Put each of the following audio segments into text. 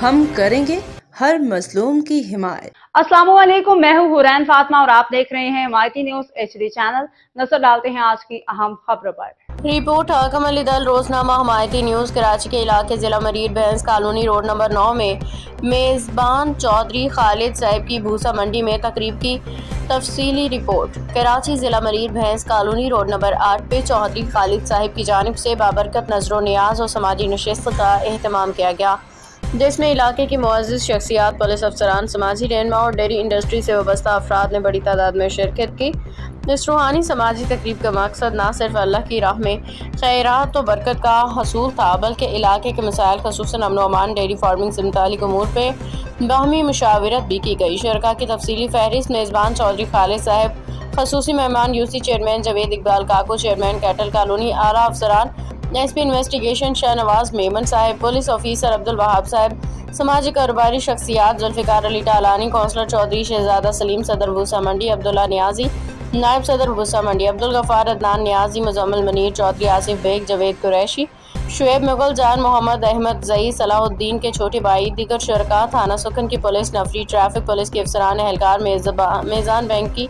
हम करेंगे हर मजलूम की हिमायत। अस्सलाम वालेकुम, मैं हूँ हुरैन फातिमा और आप देख रहे हैं हिमायती न्यूज HD चैनल। नजर डालते हैं आज की अहम खबरों पर। रिपोर्ट हाकम अली दल रोजनामा हिमायती न्यूज़ कराची के इलाके जिला मरीर भैंस कॉलोनी रोड नंबर 9 में मेज़बान चौधरी खालिद साहब की भूसा मंडी में तकरीब की तफसीली रिपोर्ट। कराची जिला मरीर भैंस कॉलोनी रोड नंबर 8 पे चौधरी खालिद साहब की जानिब से बाबरकत नजर नियाज और समाजी नशिस्त का एहतमाम किया गया, जिसमें इलाके की मुअज़्ज़िज़ शख्सियात, पुलिस अफसरान, समाजी रहनुमा और डेयरी इंडस्ट्री से वाबस्ता अफराद ने बड़ी तादाद में शिरकत की। इस रूहानी समाजी तकरीब का मकसद न सिर्फ अल्लाह की राह में खैरात और बरकत का हसूल था, बल्कि इलाके के मसाइल ख़ुसूसन अमन व अमान, डेयरी फार्मिंग से मुतालिक उमूर पर बाहमी मुशावरत भी की गई। शरका की तफसीली फहरिस्त मेज़बान चौधरी खालिद साहब, खसूसी मेहमान यूसी चेयरमैन जवेद इकबाल काको, चेयरमैन कैटल कॉलोनी, आला अफसरान, SP इन्वेस्टिगेशन शाहनवाज मेमन साहब, पुलिस ऑफिसर अब्दुल वहाब साहब, समाजी कारोबारी शख्सियात जुल्फ़िकार अली टालानी, कौंसलर चौधरी शहजादा सलीम, सदर भूसा मंडी अब्दुल्ला नियाजी, नायब सदर भूसा मंडी अब्दुल गफ़ार अदनान नियाजी, मुज़म्मिल मनीर चौधरी, आसिफ बेग, जवेद कुरैशी, शुएब मुगल जान, मोहम्मद अहमद जई, सलाहुद्दीन के छोटे भाई, दीगर शरका, थाना सुखन की पुलिस, नफरी ट्रैफिक पुलिस के अफसरान, एहलकार, मेज़ान बैंक की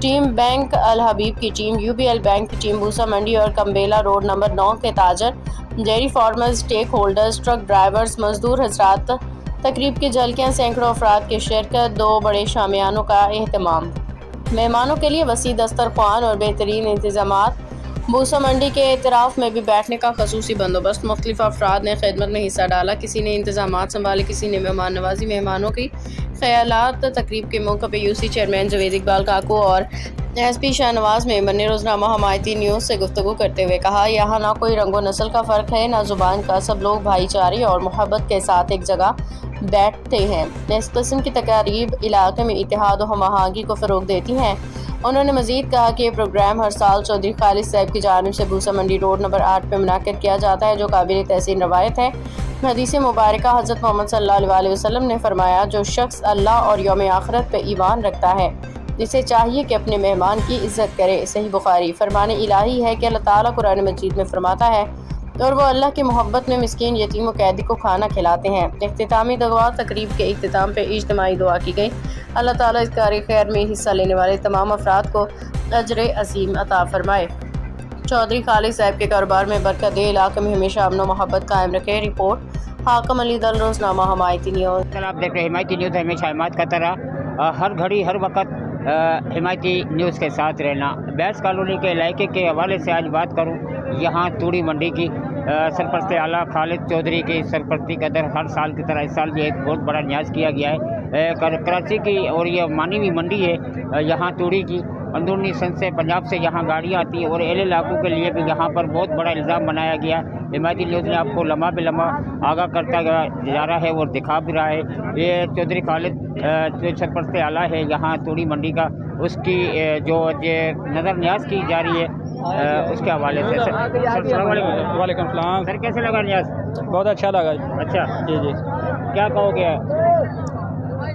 टीम, बैंक अल हबीब की टीम, UBL बैंक की टीम, भूसा मंडी और कम्बेला रोड नंबर 9 के ताजर, dairy farmers, stake holders, truck drivers, मजदूर हजरात। तकरीब की झलकियाँ, सैकड़ों अफराद की शिरकत, 2 बड़े शामियानों का एहतमाम, मेहमानों के लिए वसी दस्तरख्वान और बेहतरीन इंतजामात। भूसा मंडी के एतराफ़ में भी बैठने का खसूसी बंदोबस्त। मुख्तलिफ अफराद ने खिदमत में हिस्सा डाला, किसी ने इंतजामात संभाले, किसी ने मेहमान नवाजी। मेहमानों की ख्यालात। तकरीब के मौके पर UC चेयरमैन जवेद इकबाल काको और SP शाहनवाज मेमन ने रोजनामा हिमायती न्यूज़ से गुफ्तगू करते हुए कहा, यहाँ ना कोई रंगो नस्ल का फ़र्क है, ना ज़ुबान का। सब लोग भाईचारे और मोहब्बत के साथ एक जगह बैठते हैं। इस किस्म की तकारीब इलाके में इत्तेहाद और हम-आहंगी को फ़रोग़ देती हैं। उन्होंने मज़ीद कहा कि ये प्रोग्राम हर साल चौधरी खालिद साहब की जानिब से भूसा मंडी रोड नंबर 8 पर मुनाकिद किया जाता है, जो काबिल तहसीन रवायत है। हदीस मुबारक हज़रत मोहम्मद सल्लल्लाहु अलैहि वसल्लम ने फरमाया, जो शख्स अल्लाह और यौम आखिरत पर ईमान रखता है, जिसे चाहिए कि अपने मेहमान की इज़्ज़त करे। सही बुखारी। फरमाने इलाही है कि अल्लाह ताला कुरान मजीद में फरमाता है, और वो अल्लाह की मोहब्बत में मिस्कीन, यतीम और कैदी को खाना खिलाते हैं। इख्तितामी दुआ। तकरीब के इख्तिताम पे इज्तिमाई दुआ की गई। अल्लाह ताला इस कार्य खैर में हिस्सा लेने वाले तमाम अफराद को अजर अजीम अता फरमाए। चौधरी खालिद साहब के कारोबार में बरकत दे, इलाके में हमेशा अमन व मोहब्बत कायम रखे। रिपोर्ट हाकम अली दल रोजनामा हिमायती न्यूज़। आप देख रहे हैं हिमायती न्यूज़, हमेशा हिमायत का तरह हर घड़ी हर वक्त हिमायती न्यूज़ के साथ रहना। बैस कॉलोनी के इलाके के हवाले से आज बात करूं, यहाँ तूड़ी मंडी की सरपरस्त आला खालिद चौधरी की सरपरस्ती के अंदर हर साल की तरह इस साल भी एक बहुत बड़ा न्याज किया गया है। कराची की और ये मानी हुई मंडी है यहाँ तूड़ी की। अंदरूनी सन से पंजाब से यहाँ गाड़ियाँ आती हैं और एल इलाकों के लिए भी यहाँ पर बहुत बड़ा इल्ज़ाम बनाया गया। हिमायती न्यूज़ ने आपको लम्हा बे लम्हा आगाह करता जा रहा है और दिखा भी रहा है। ये चौधरी खालिद जो सरपरस्त आला है यहाँ तूड़ी मंडी का, उसकी जो ये नज़र न्याज की जा रही है उसके हवाले से। सर वालेकुम सलाम। सर कैसे लगा न्याज? बहुत अच्छा लगा। अच्छा जी जी। क्या कहोगे?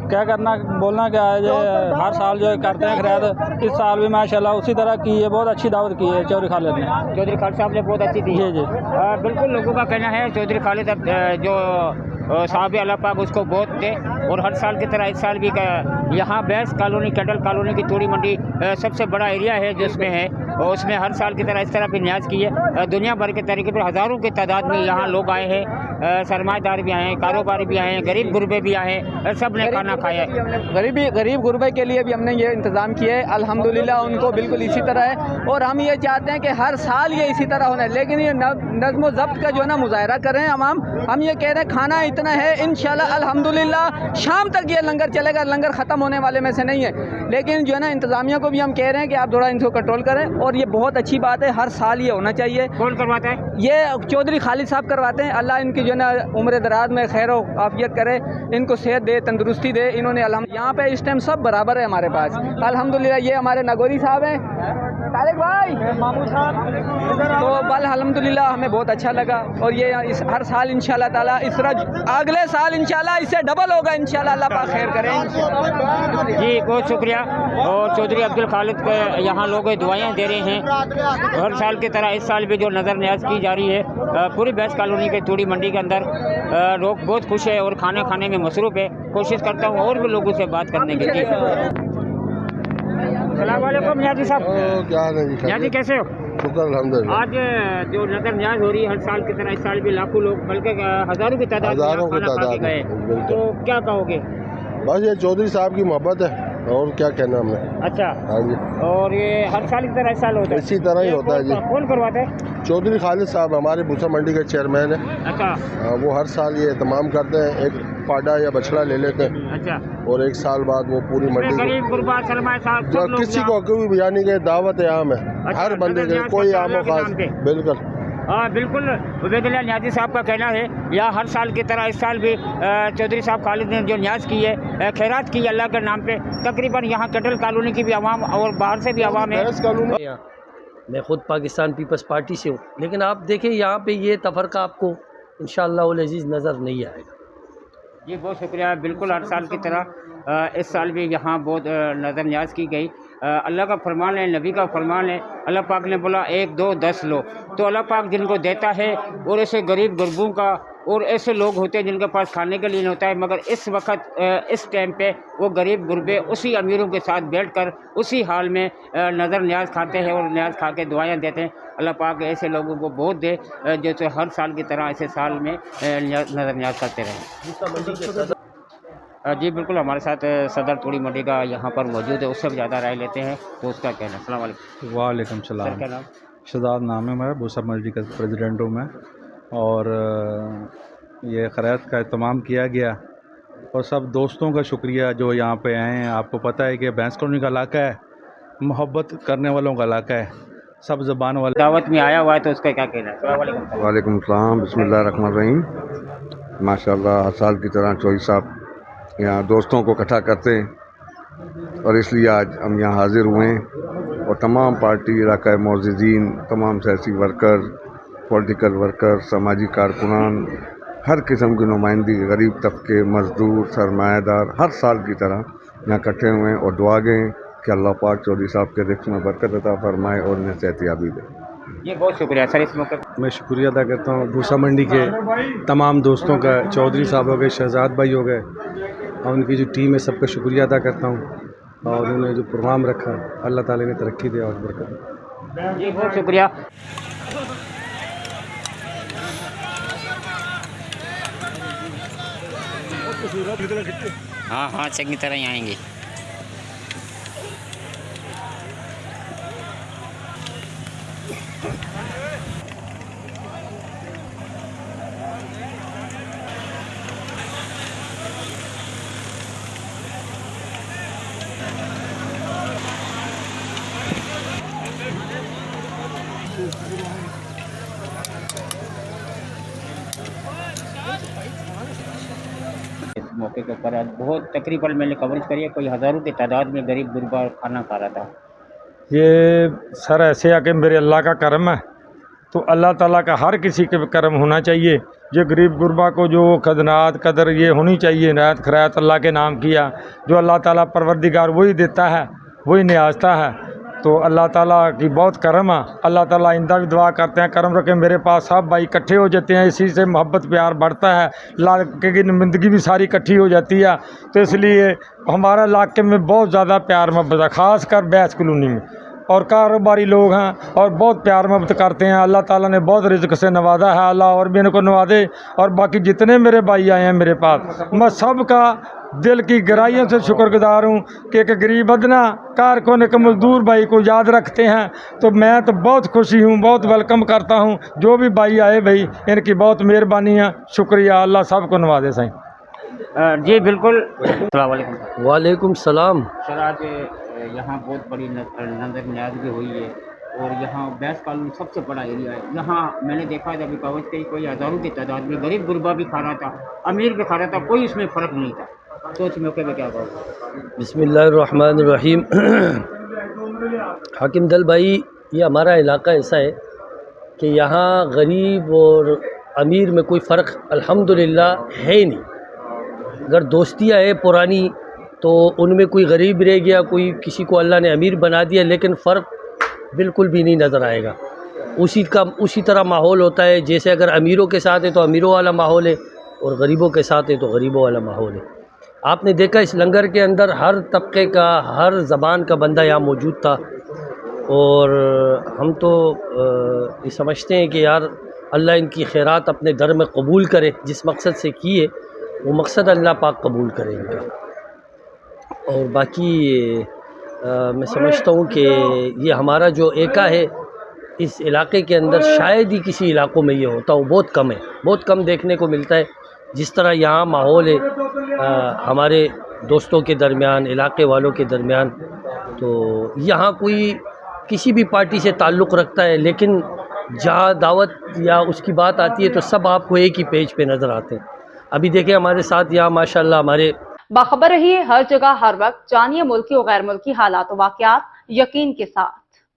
क्या करना, बोलना क्या है, जो हर साल जो करते हैं खैरात, इस साल भी माशाल्लाह उसी तरह की है। बहुत अच्छी दावत की है चौधरी खालिद ने। चौधरी खालिद साहब ने बहुत अच्छी दी। जी जी। बिल्कुल, लोगों का कहना है चौधरी खालिद जो साहब अल्लाह पाक उसको बहुत दे, और हर साल की तरह इस साल भी यहाँ बैस कॉलोनी, कैटल कॉलोनी की तूड़ी मंडी सबसे बड़ा एरिया है जिसमें है, और उसमें हर साल की तरह इस तरह की न्याज की है। दुनिया भर के तरीके पर हज़ारों की तादाद में यहाँ लोग आए हैं, सरमाएदार भी आए हैं, कारोबारी भी आए हैं, गरीब गुरबे भी आए हैं, सब ने खाना खाया है। गरीब गुरबे के लिए भी हमने ये इंतज़ाम किया है। अल्हम्दुलिल्लाह उनको बिल्कुल इसी तरह है, और हम ये चाहते हैं कि हर साल ये इसी तरह होना है। लेकिन ये नज़्म ज़ब्त का जो है ना मुज़ाहरा कर रहे हैं हम ये कह रहे हैं खाना इतना है, इंशाल्लाह अल्हम्दुलिल्लाह शाम तक ये लंगर चलेगा। लंगर ख़त्म होने वाले में से नहीं है, लेकिन जो है ना इंतज़ामिया को भी हम कह रहे हैं कि आप थोड़ा इनको कंट्रोल करें, और ये बहुत अच्छी बात है, हर साल ये होना चाहिए। कौन करवाता है? ये चौधरी खालिद साहब करवाते हैं। अल्लाह इनकी जो है ना उम्र दराज में खैर आफियत करे, इनको सेहत दे, तंदुरुस्ती दे। इन्होंने यहाँ पे इस टाइम सब बराबर है हमारे पास अल्हम्दुलिल्लाह। ये हमारे नगोरी साहब हैं, तारिक भाई तो बल अल्हम्दुलिल्लाह हमें बहुत अच्छा लगा और ये हर साल इंशाल्लाह ताला इस तरह अगले साल इंशाल्लाह इससे डबल होगा इंशाल्लाह, अल्लाह पाक खैर करें। जी बहुत शुक्रिया। और चौधरी अब्दुल खालिद के यहाँ लोग दुआएं दे रहे हैं। हर साल की तरह इस साल भी जो नज़र न्याज की जा रही है पूरी बैस कॉलोनी के तूड़ी मंडी के अंदर लोग बहुत खुश है और खाने खाने में मसरूफ़ है। कोशिश करता हूँ और भी लोगों से बात करने की। जी अस्सलाम वालेकुम न्याजी साहब। क्या नहीं न्याजी कैसे हो? शुक्र अल्हम्दुलिल्लाह। आज जो नज़र न्याज हो रही है हर साल की तरह इस साल भी लाखों लोग बल्कि हज़ारों की तादाद में खाना खा के गए, तो क्या कहोगे? बस ये चौधरी साहब की मोहब्बत है और क्या कहना हमने। अच्छा हाँ जी। और ये हर साल की तरह इस साल होता है? इसी तरह ही होता है जी। कौन करवाते हैं? चौधरी खालिद साहब हमारे भूसा मंडी के चेयरमैन है। अच्छा वो हर साल ये तमाम करते हैं, एक पाडा या बछड़ा ले लेते हैं अच्छा और एक साल बाद वो पूरी मंडी गरीब गुरबा सरमाए साहब सब लोग किसी को कोई यानी कि दावत आम है। अच्छा, हर बंदे के कोई आम खास। बिल्कुल हाँ बिल्कुल। उबैदुल्लाह न्याजी साहब का कहना है यहाँ हर साल की तरह इस साल भी चौधरी साहब खालिद ने जो न्याज की है खैरात की अल्लाह के नाम पे, तकरीबन यहाँ कटल कॉलोनी की भी आवाम और बाहर से भी आवाम है। मैं ख़ुद पाकिस्तान पीपल्स पार्टी से हूँ, लेकिन आप देखें यहाँ पे ये तफरका आपको इंशाअल्लाह अज़ीज़ नज़र नहीं आएगा। जी बहुत शुक्रिया। बिल्कुल हर साल की तरह इस साल भी यहाँ बहुत नज़र न्याज की गई। अल्लाह का फरमान है, नबी का फरमान है, अल्लाह पाक ने बोला 1 2 10 लो, तो अल्लाह पाक जिनको देता है और ऐसे गरीब गुरबों का और ऐसे लोग होते हैं जिनके पास खाने के लिए नहीं होता है, मगर इस वक्त इस टाइम पे वो गरीब गुरबे उसी अमीरों के साथ बैठकर उसी हाल में नज़र न्याज खाते हैं और न्याज खा के दुआएँ देते हैं। अल्लाह पाक ऐसे लोगों को बहुत दे जो हर साल की तरह ऐसे साल में नज़र न्याज करते रहें। जी बिल्कुल। हमारे साथ सदर तूड़ी मंडी का यहाँ पर मौजूद है, उससे भी ज़्यादा राय लेते हैं तो उसका कहना। अस्सलाम वालेकुम। वालेकुम सलाम। क्या नाम? शहजाद नाम है मेरा, भूसा मंडी का प्रेसिडेंट हूँ मैं। और ये खैरात का एहतमाम किया गया और सब दोस्तों का शुक्रिया जो यहाँ पे आए हैं। आपको पता है कि भैंस कॉलोनी का इलाका है, मोहब्बत करने वालों का इलाका है, सब ज़बान वाले। दावत में आया हुआ है तो उसका क्या कहना है? वालेकुम सलाम। बिस्मिल्लाहिर्रहमानिर्रहीम। माशाल्लाह हर साल की तरह चौधरी साहब यहाँ दोस्तों को इकट्ठा करते हैं और इसलिए आज हम यहाँ हाज़िर हुए हैं और तमाम पार्टी इलाका मोअज़्ज़िज़ीन, तमाम सियासी वर्कर, पॉलिटिकल वर्कर, समाजी कारकुनान, हर किस्म की नुमाइंदी, गरीब तबके, मज़दूर, सरमायादार हर साल की तरह यहाँ इकट्ठे हुए हैं और दुआ गए कि अल्लाह पाक चौधरी साहब के रिज़्क़ में बरकत अता फरमाए और उन्हें सेहतियाबी दे। ये बहुत शुक्रिया सर। इस मौके मैं शुक्रिया अदा करता हूँ भूसा मंडी के तमाम दोस्तों का, चौधरी साहब हो गए, शहजाद भाई हो गए और उनकी जो टीम है सबका शुक्रिया अदा करता हूँ और उन्होंने जो प्रोग्राम रखा अल्लाह ताला ने तरक्की दे और बरकत। जी बहुत शुक्रिया। हाँ हाँ चंगी तरह ही आएंगे। इस मौके के ऊपर आज बहुत तकरीबन मैंने कवरेज करी है, कोई हज़ारों की तादाद में गरीब गुरबा खाना खा रहा था। ये सर ऐसे आके मेरे अल्लाह का करम है, तो अल्लाह ताला का हर किसी के करम होना चाहिए। ये गरीब गुरबा को जो खदनात कदर ये होनी चाहिए, नायत खैरात अल्लाह के नाम किया, जो अल्लाह ताला परवरदिगार वही देता है, वही न्याजता है। तो अल्लाह ताला की बहुत करम है। अल्लाह ताला आइंदा भी दुआ करते हैं करम रखे, मेरे पास सब भाई इकट्ठे हो जाते हैं, इसी से मोहब्बत प्यार बढ़ता है, इलाके की नुमाइंदगी भी सारी इकट्ठी हो जाती है। तो इसलिए हमारा इलाके में बहुत ज़्यादा प्यार मोहब्बत है, ख़ास कर बैस कॉलोनी में, और कारोबारी लोग हैं और बहुत प्यार मोहब्बत करते हैं। अल्लाह ताला ने बहुत रिज़्क़ से नवाजा है, अल्लाह और भी इनको नवाजे। और बाकी जितने मेरे भाई आए हैं मेरे पास, मैं सब का दिल की गहराइयों से शुक्रगुजार हूँ कि एक गरीब अदना कारकुन एक मज़दूर भाई को याद रखते हैं। तो मैं तो बहुत खुशी हूँ, बहुत वेलकम करता हूँ। जो भी भाई आए भाई, इनकी बहुत मेहरबानी है, शुक्रिया। अल्लाह सबको नवाजे सही। जी बिल्कुल। अस्सलाम वालेकुम। वालेकुम सलाम। सर आज यहाँ बहुत बड़ी नज़र न्याज भी हुई है और यहाँ बैस कॉलोनी सबसे बड़ा एरिया है। यहाँ मैंने देखा था अभी कवच के कोई हज़ारों की तादाद में गरीब गुरबा भी खा रहा था, अमीर भी खा रहा था, कोई इसमें फ़र्क नहीं था। तो इस मौके पर क्या कहोगे? बिस्मिल्लाहिर्रहमानिर्रहीम। हाकिम दल भाई, ये हमारा इलाका ऐसा है कि यहाँ गरीब और अमीर में कोई फ़र्क अल्हम्दुलिल्लाह है ही नहीं। अगर दोस्तियाँ है पुरानी तो उनमें कोई गरीब रह गया, कोई किसी को अल्लाह ने अमीर बना दिया, लेकिन फ़र्क बिल्कुल भी नहीं नज़र आएगा। उसी तरह माहौल होता है, जैसे अगर अमीरों के साथ है तो अमीरों वाला माहौल है और गरीबों के साथ है तो गरीबों वाला माहौल है। आपने देखा इस लंगर के अंदर हर तबके का, हर ज़बान का बंदा यहाँ मौजूद था और हम तो ये समझते हैं कि यार अल्लाह इनकी खैरात अपने दर में कबूल करे, जिस मकसद से किए वो मकसद अल्लाह पाक कबूल करे इनका। और बाकी मैं समझता हूँ कि ये हमारा जो एका है इस इलाके के अंदर शायद ही किसी इलाकों में ये होता हो, बहुत कम है, बहुत कम देखने को मिलता है। जिस तरह यहाँ माहौल है हमारे दोस्तों के दरमियान, इलाके वालों के दरमियान, तो यहाँ कोई किसी भी पार्टी से ताल्लुक़ रखता है, लेकिन जहाँ दावत या उसकी बात आती है तो सब आपको एक ही पेज पे नज़र आते हैं। अभी देखें हमारे साथ यहाँ माशाल्लाह हमारे बाखबर रहिए हर जगह हर वक्त, जानिए मुल्की और गैर मुल्की हालात व वाक़यात यकीन के साथ।